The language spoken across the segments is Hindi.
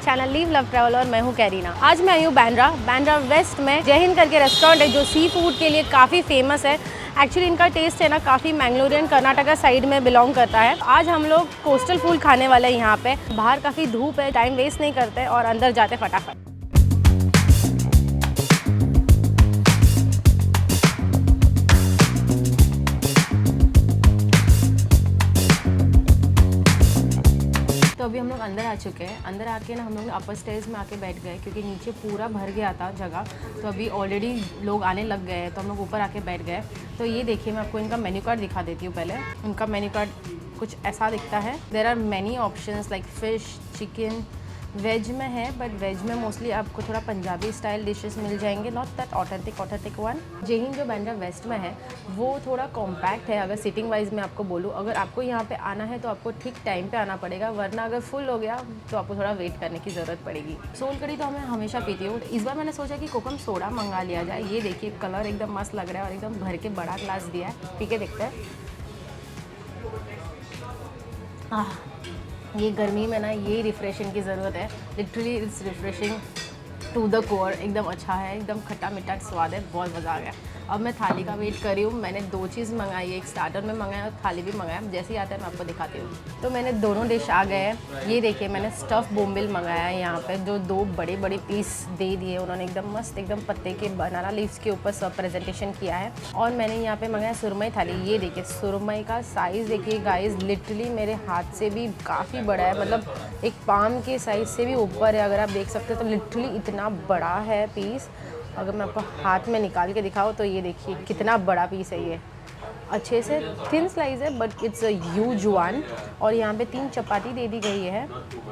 चैनल लीव लव ट्रैवल और मैं हूँ कैरीना। आज मैं आई हूँ बांद्रा वेस्ट में जय हिंद करके रेस्टोरेंट है जो सी फूड के लिए काफ़ी फेमस है। एक्चुअली इनका टेस्ट है ना काफ़ी मैंगलोरियन कर्नाटका साइड में बिलोंग करता है। आज हम लोग कोस्टल फूड खाने वाले हैं यहाँ पे। बाहर काफ़ी धूप है, टाइम वेस्ट नहीं करते और अंदर जाते फटाफट। तो अभी हम लोग अंदर आ चुके हैं। अंदर आके ना हम लोग अपर स्टेज में आके बैठ गए क्योंकि नीचे पूरा भर गया था जगह। तो अभी ऑलरेडी लोग आने लग गए हैं तो हम लोग ऊपर आके बैठ गए। तो ये देखिए मैं आपको इनका मेन्यू कार्ड दिखा देती हूँ। पहले इनका मेन्यू कार्ड कुछ ऐसा दिखता है। There are many options like fish, chicken, veg में है बट वेज में मोस्टली आपको थोड़ा पंजाबी स्टाइल डिशेस मिल जाएंगे, नॉट दैट ऑथेंटिक वन। जय हिंद जो बांद्रा वेस्ट में है वो थोड़ा कॉम्पैक्ट है। अगर सिटिंग वाइज में आपको बोलूँ, अगर आपको यहाँ पे आना है तो आपको ठीक टाइम पे आना पड़ेगा, वरना अगर फुल हो गया तो आपको थोड़ा वेट करने की ज़रूरत पड़ेगी। सोल कड़ी तो मैं हमेशा पीती हूँ। इस बार मैंने सोचा कि कोकम सोडा मंगा लिया जाए। ये देखिए कलर एकदम मस्त लग रहा है और एकदम भर के बड़ा ग्लास दिया है। पी के देखते हैं। ये गर्मी में ना ये रिफ़्रेशिंग की ज़रूरत है। Literally it's refreshing to the core. एकदम अच्छा है, एकदम खट्टा मीठा स्वाद है, बहुत मज़ा आ गया। अब मैं थाली का वेट कर रही हूँ। मैंने 2 चीज़ मंगाई है, एक स्टार्टर में मंगाया और थाली भी मंगाया। जैसे ही आता है मैं आपको दिखाती हूँ। तो मैंने दोनों डिश आ गए हैं। ये देखिए मैंने स्टफ़ बोम्बिल मंगाया है यहाँ पे, जो 2 बड़े बड़े पीस दे दिए उन्होंने। एकदम मस्त, एकदम पत्ते के बनाना लीव्स के ऊपर सब प्रेजेंटेशन किया है। और मैंने यहाँ पे मंगाया सुरमई थाली। ये देखिए सुरमई का साइज़ देखिए गाइस, लिटरली मेरे हाथ से भी काफ़ी बड़ा है, मतलब एक पाम के साइज़ से भी ऊपर है। अगर आप देख सकते हो तो लिटरली इतना बड़ा है पीस। अगर मैं आपको हाथ में निकाल के दिखाऊँ तो ये देखिए कितना बड़ा पीस है। ये अच्छे से थिन स्लाइस है but it's a huge one. और यहाँ पे 3 चपाती दे दी गई है,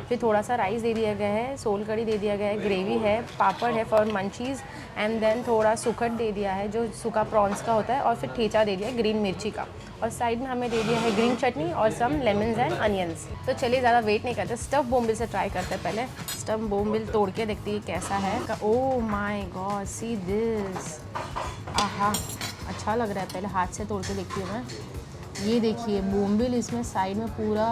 फिर थोड़ा सा राइस दे दिया गया है, सोल कड़ी दे दिया गया है, ग्रेवी है, पापड़ है फॉर मंचीज़ एंड देन थोड़ा सुखट दे दिया है जो सूखा प्रॉन्स का होता है, और फिर ठेचा दे दिया है ग्रीन मिर्ची का। और साइड में हमें दे दिया है ग्रीन चटनी और सम लेमन्स एंड अनियंस। तो चलिए ज़्यादा वेट नहीं करते, स्टफ़ बोम्बिल से ट्राई करते हैं। पहले स्टफ़ बोम्बिल तोड़ के देखते हैं कैसा है। Oh my God, see this. आहा, अच्छा लग रहा है। पहले हाथ से तोड़ के देखती हूँ मैं। ये देखिए बोम्बिल इसमें साइड में पूरा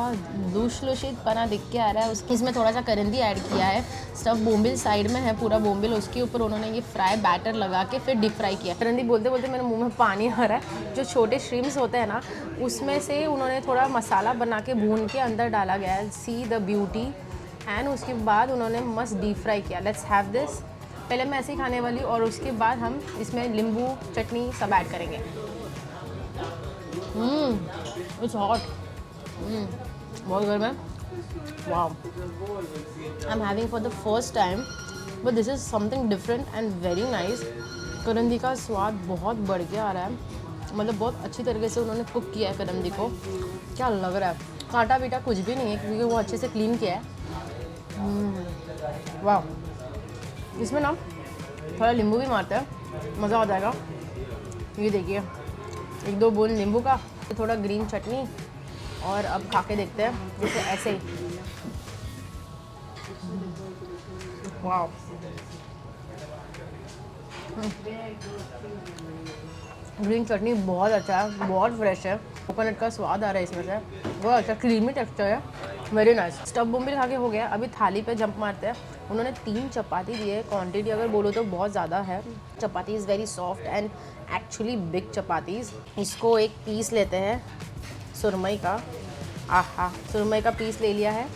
लूशित पना दिख के आ रहा है। इसमें थोड़ा सा करंदी ऐड किया है। स्टफ़ बोम्बिल साइड में है पूरा बोम्बिल, उसके ऊपर उन्होंने ये फ्राई बैटर लगा के फिर डीप फ्राई किया। करंदी बोलते बोलते मेरे मुंह में पानी आ रहा है। जो छोटे श्रिम्स होते हैं ना उसमें से उन्होंने थोड़ा मसाला बना के भून के अंदर डाला गया है। See the beauty. एंड उसके बाद उन्होंने मस्त डीप फ्राई किया। Let's have this. पहले मैं ऐसे ही खाने वाली हूँ और उसके बाद हम इसमें नींबू चटनी सब ऐड करेंगे। It's hot. बहुत गर्म है। Wow, I am having for the first time but this is something different and very nice. करंदी का स्वाद बहुत बढ़ के आ रहा है, मतलब बहुत अच्छी तरीके से उन्होंने कुक किया है करंदी को। क्या लग रहा है, कांटा पीटा कुछ भी नहीं है क्योंकि वो अच्छे से क्लीन किया है। वाह, इसमें ना थोड़ा नींबू भी मारते हैं, मज़ा आ जाएगा। ये देखिए 1-2 बूंद नींबू का, थोड़ा ग्रीन चटनी, और अब खा के देखते हैं जैसे ऐसे ही। वाह, ग्रीन चटनी बहुत अच्छा है, बहुत फ्रेश है। कोकोनट का स्वाद आ रहा है इसमें से, बहुत अच्छा क्रीमी टेक्सचर है, वेरी नाइस। स्टफ़ बोम्बिल खा के हो गया। अभी थाली पे जंप मारते हैं। उन्होंने 3 चपाती दी है। क्वांटिटी अगर बोलो तो बहुत ज़्यादा है। Chapati is very soft and actually big chapatis. इसको एक पीस लेते हैं सुरमई का। आहा, सुरमई का पीस ले लिया है।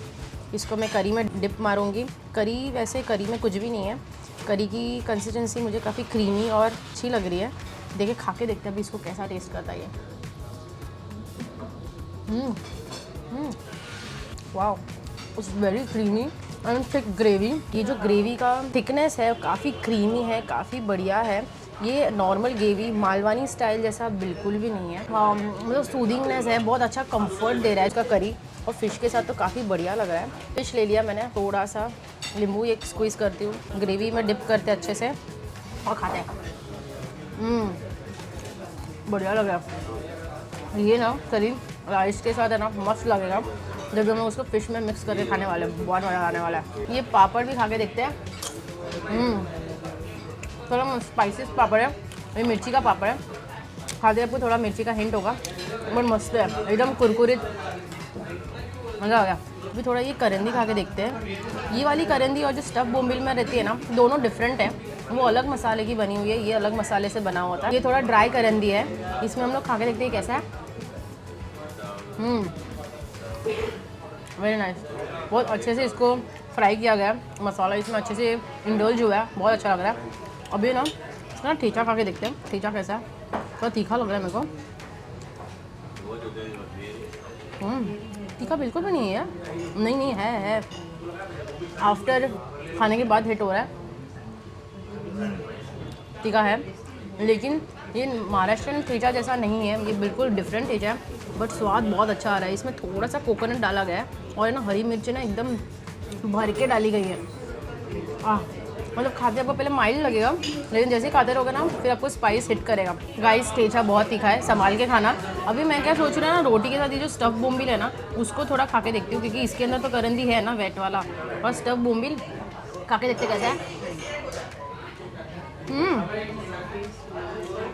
इसको मैं करी में डिप मारूंगी। करी, वैसे करी में कुछ भी नहीं है। करी की कंसिस्टेंसी मुझे काफ़ी क्रीमी और अच्छी लग रही है। देखिए खा के देखते हैं अभी इसको कैसा टेस्ट करता है ये। Wow, it's very creamy and thick gravy. ये जो ग्रेवी का थिकनेस है काफ़ी क्रीमी है, काफ़ी बढ़िया है। ये नॉर्मल ग्रेवी मालवानी स्टाइल जैसा बिल्कुल भी नहीं है। मतलब सूदिंगनेस है, बहुत अच्छा कंफर्ट दे रहा है इसका करी। और फिश के साथ तो काफ़ी बढ़िया लग रहा है। फिश ले लिया मैंने, थोड़ा सा नींबू एक स्क्वीज़ करती हूँ, ग्रेवी में डिप करते अच्छे से और खाते हैं। बढ़िया लग रहा है ये ना। करी राइस के साथ है ना मस्त लगेगा जब हम उसको फिश में मिक्स करके खाने वाले हैं, बहुत मज़ा आने वाला है। ये पापड़ भी खा के देखते हैं। थोड़ा स्पाइसी पापड़ है, ये मिर्ची का पापड़ है। खाते आपको थोड़ा मिर्ची का हिंट होगा, बट मस्त है, एकदम कुरकुरित, मज़ा आ गया। अभी थोड़ा ये करंदी खा के देखते हैं। ये वाली करंदी और जो स्टफ बोम्बिल में रहती है ना, दोनों डिफरेंट है। वो अलग मसाले की बनी हुई है, ये अलग मसाले से बना होता है। ये थोड़ा ड्राई करंदी है, इसमें हम लोग खा के देखते हैं कैसा है। Very nice. बहुत अच्छे से इसको फ्राई किया गया है, मसाला इसमें अच्छे से इंडल्ज हुआ है, बहुत अच्छा लग रहा है। अभी ना इसका ठेचा खा के देखते हैं, ठेचा कैसा है। थोड़ा तीखा लग रहा है मेरे को। तीखा बिल्कुल भी नहीं है। नहीं है। आफ्टर खाने के बाद हिट हो रहा है, तीखा है। लेकिन ये महाराष्ट्रन ठेचा जैसा नहीं है, ये बिल्कुल डिफरेंट ठेचा है, बट स्वाद बहुत अच्छा आ रहा है। इसमें थोड़ा सा कोकोनट डाला गया है और ना हरी मिर्च ना एकदम भर के डाली गई है। मतलब खाते आपको पहले माइल्ड लगेगा, लेकिन जैसे ही खाते रहोगे ना फिर आपको स्पाइस हिट करेगा। गाइस ठेचा बहुत तीखा है, संभाल के खाना। अभी मैं क्या सोच रहा हूँ ना, रोटी के साथ ये जो स्टफ बोम्बिल है ना, उसको थोड़ा खा के देखती हूँ, क्योंकि इसके अंदर तो करंदी है ना वेट वाला, और स्टफ बोम्बिल खा के देखते कैसा है।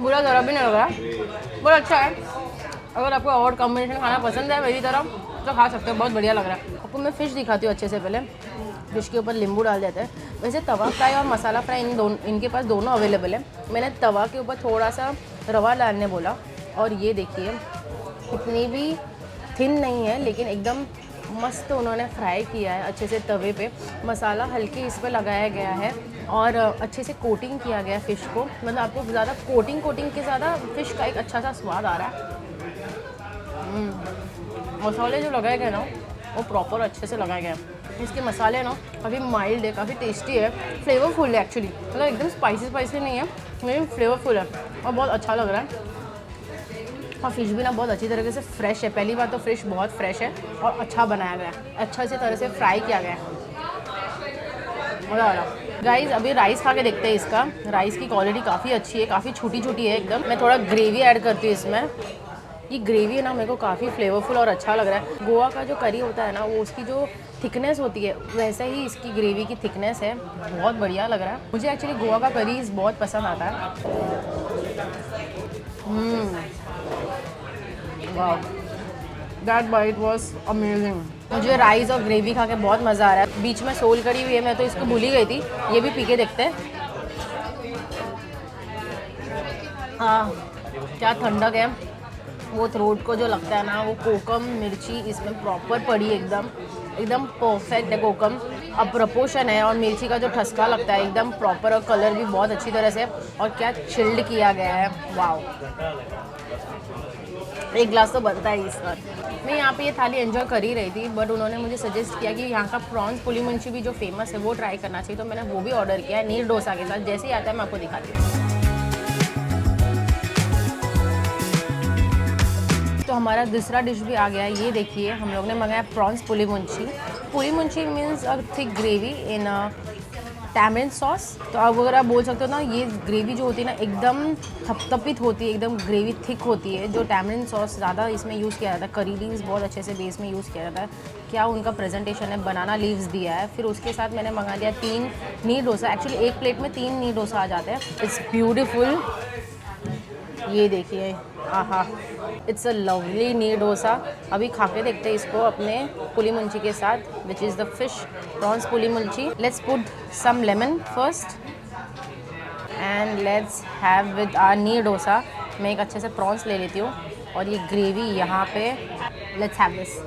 बुरा ज़रा भी नहीं लग रहा, बहुत अच्छा है। अगर आपको और कॉम्बिनेशन खाना पसंद है मेरी तरह तो खा सकते हो, बहुत बढ़िया लग रहा है। आपको मैं फ़िश दिखाती हूँ अच्छे से। पहले फिश के ऊपर नींबू डाल देते हैं। वैसे तवा फ्राई और मसाला फ्राई इनके पास दोनों अवेलेबल है। मैंने तवा के ऊपर थोड़ा सा रवा डालने बोला, और ये देखिए इतनी भी थिन नहीं है, लेकिन एकदम मस्त उन्होंने फ्राई किया है अच्छे से तवे पे। मसाला हल्के इस पर लगाया गया है और अच्छे से कोटिंग किया गया है फ़िश को। मतलब आपको ज़्यादा कोटिंग के ज़्यादा फ़िश का एक अच्छा सा स्वाद आ रहा है। मसाले जो लगाए गए ना वो प्रॉपर अच्छे से लगाए गए हैं। इसके मसाले ना काफ़ी माइल्ड है, काफ़ी टेस्टी है, फ्लेवरफुल है एक्चुअली। मतलब एकदम स्पाइसी नहीं है, लेकिन फ्लेवरफुल है और बहुत अच्छा लग रहा है। और फिश भी ना बहुत अच्छी तरीके से फ्रेश है। पहली बात तो फिश बहुत फ्रेश है और अच्छा बनाया गया है, अच्छा से तरह से फ्राई किया गया है, मज़ा आ रहा। गाइस अभी राइस खा के देखते हैं इसका। राइस की क्वालिटी काफ़ी अच्छी है, काफ़ी छोटी छोटी है एकदम। मैं थोड़ा ग्रेवी ऐड करती हूँ इसमें। ये ग्रेवी है ना मेरे को काफ़ी फ्लेवरफुल और अच्छा लग रहा है। गोवा का जो करी होता है ना, वो उसकी जो थिकनेस होती है वैसे ही इसकी ग्रेवी की थिकनेस है, बहुत बढ़िया लग रहा है। मुझे एक्चुअली गोवा का करीज बहुत पसंद आता है। वाह, दैट बाइट वाज अमेजिंग। मुझे राइस और ग्रेवी खा के बहुत मज़ा आ रहा है। बीच में सोल करी हुई है, मैं तो इसको भूल ही गई थी। ये भी पी के देखते हैं। हाँ, क्या ठंडक है। वो थ्रोट को जो लगता है ना, वो कोकम मिर्ची इसमें प्रॉपर पड़ी है, एकदम परफेक्ट है कोकम। अब प्रपोर्शन है और मिर्ची का जो ठसका लगता है एकदम प्रॉपर, और कलर भी बहुत अच्छी तरह से, और क्या चिल्ड किया गया है। वाओ, एक ग्लास तो बनता है इस पर। मैं यहाँ पे ये थाली एंजॉय कर ही रही थी, बट उन्होंने मुझे सजेस्ट किया कि यहाँ का प्रॉन्स पुली मुंशी भी जो फेमस है वो ट्राई करना चाहिए, तो मैंने वो भी ऑर्डर किया है नीर डोसा के साथ। जैसे ही आता है मैं आपको दिखाती हूँ। तो हमारा दूसरा डिश भी आ गया है। ये देखिए हम लोग ने मंगाया prawns puli Munshi. Pulley Munshi means a thick gravy in tamarind sauce. तो अब अगर आप बोल सकते हो ना, ये ग्रेवी जो होती है ना एकदम थपथपित होती है, एकदम ग्रेवी थिक होती है। जो टैमरिंड सॉस ज़्यादा इसमें यूज़ किया जाता है, करी लीव्स बहुत अच्छे से बेस में यूज़ किया जाता है। क्या उनका प्रेजेंटेशन है, बनाना लीव्स दिया है। फिर उसके साथ मैंने मंगा लिया 3 नीर डोसा। एक्चुअली एक प्लेट में 3 नीर डोसा आ जाते हैं। It's beautiful. ये देखिए, आहा, इट्स अ लवली नीर डोसा। अभी खा के देखते हैं इसको अपने पुली मुंशी के साथ, which is the fish prawns puli munshi. Let's put some lemon first and let's have with our neer dosa. मैं एक अच्छे से प्रॉन्स ले लेती हूँ और ये ग्रेवी यहाँ पे। Let's have this.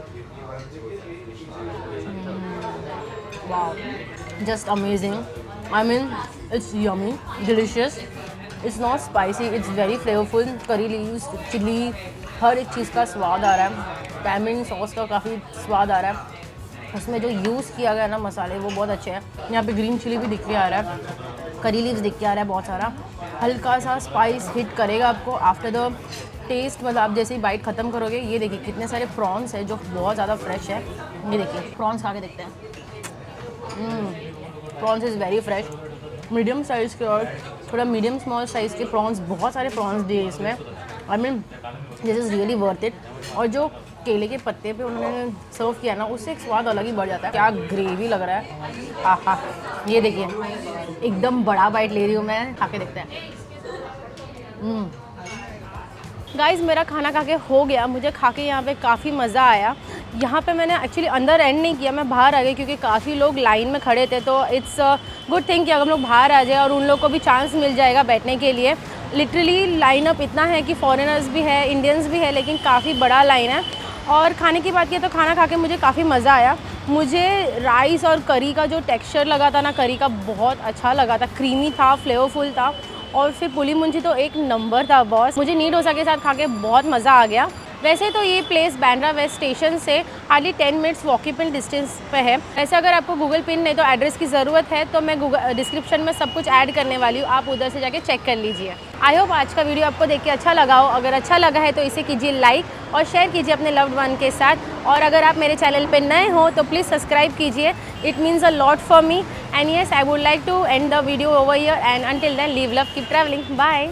Wow, just amazing. I mean it's yummy, delicious. It's not spicy, it's very flavourful. Curry leaves, chilli, हर एक चीज़ का स्वाद आ रहा है। टैमरिंड सॉस का काफ़ी स्वाद आ रहा है। उसमें जो यूज़ किया गया ना मसाले, वो बहुत अच्छे हैं। यहाँ पे ग्रीन चिली भी दिख के आ रहा है, करी लीव्स दिख के आ रहा है बहुत सारा। हल्का सा स्पाइस हिट करेगा आपको आफ्टर द टेस्ट। मतलब आप जैसे ही बाइट ख़त्म करोगे, ये देखिए कितने सारे प्रॉन्स है जो बहुत ज़्यादा फ्रेश है। ये देखिए प्रॉन्स खा के देखते हैं। Prawns is very fresh, medium size के और थोड़ा मीडियम स्मॉल साइज़ के प्रॉन्स, बहुत सारे प्रॉन्स दिए इसमें। I mean this is really worth it. और जो केले के पत्ते पे उन्होंने सर्व किया ना, उससे एक स्वाद अलग ही बढ़ जाता है। क्या ग्रेवी लग रहा है, आहा। ये देखिए एकदम बड़ा बाइट ले रही हूँ मैं, खा के देखते हैं। गाइज़ मेरा खाना खा के हो गया। मुझे खा के यहाँ पे काफ़ी मज़ा आया। यहाँ पे मैंने एक्चुअली अंदर एंड नहीं किया, मैं बाहर आ गई क्योंकि काफ़ी लोग लाइन में खड़े थे। तो इट्स गुड थिंग कि अगर हम लोग बाहर आ जाए और उन लोग को भी चांस मिल जाएगा बैठने के लिए। लिटरली लाइनअप इतना है कि फॉरेनर्स भी है, इंडियंस भी है, लेकिन काफ़ी बड़ा लाइन है। और खाने की बात की तो खाना खा के मुझे काफ़ी मज़ा आया। मुझे राइस और करी का जो टेक्सचर लगा था ना, करी का बहुत अच्छा लगा था, क्रीमी था, फ्लेवरफुल था। और फिर पुली मुंजी तो एक नंबर था बॉस। मुझे नीर डोसा के साथ खा के बहुत मज़ा आ गया। वैसे तो ये प्लेस बांद्रा वेस्ट स्टेशन से हार्डली 10 मिनट्स वॉकेबल डिस्टेंस पे है। वैसे अगर आपको गूगल पिन नहीं तो एड्रेस की ज़रूरत है तो मैं गूगल डिस्क्रिप्शन में सब कुछ ऐड करने वाली हूँ, आप उधर से जाके चेक कर लीजिए। आई होप आज का वीडियो आपको देख के अच्छा लगा हो। अगर अच्छा लगा है तो इसे कीजिए लाइक और शेयर कीजिए अपने लव्ड वन के साथ। और अगर आप मेरे चैनल पर नए हो तो प्लीज़ सब्सक्राइब कीजिए, it means a lot for me. And yes, I would like to end the video over here and until then leave love, keep travelling, bye.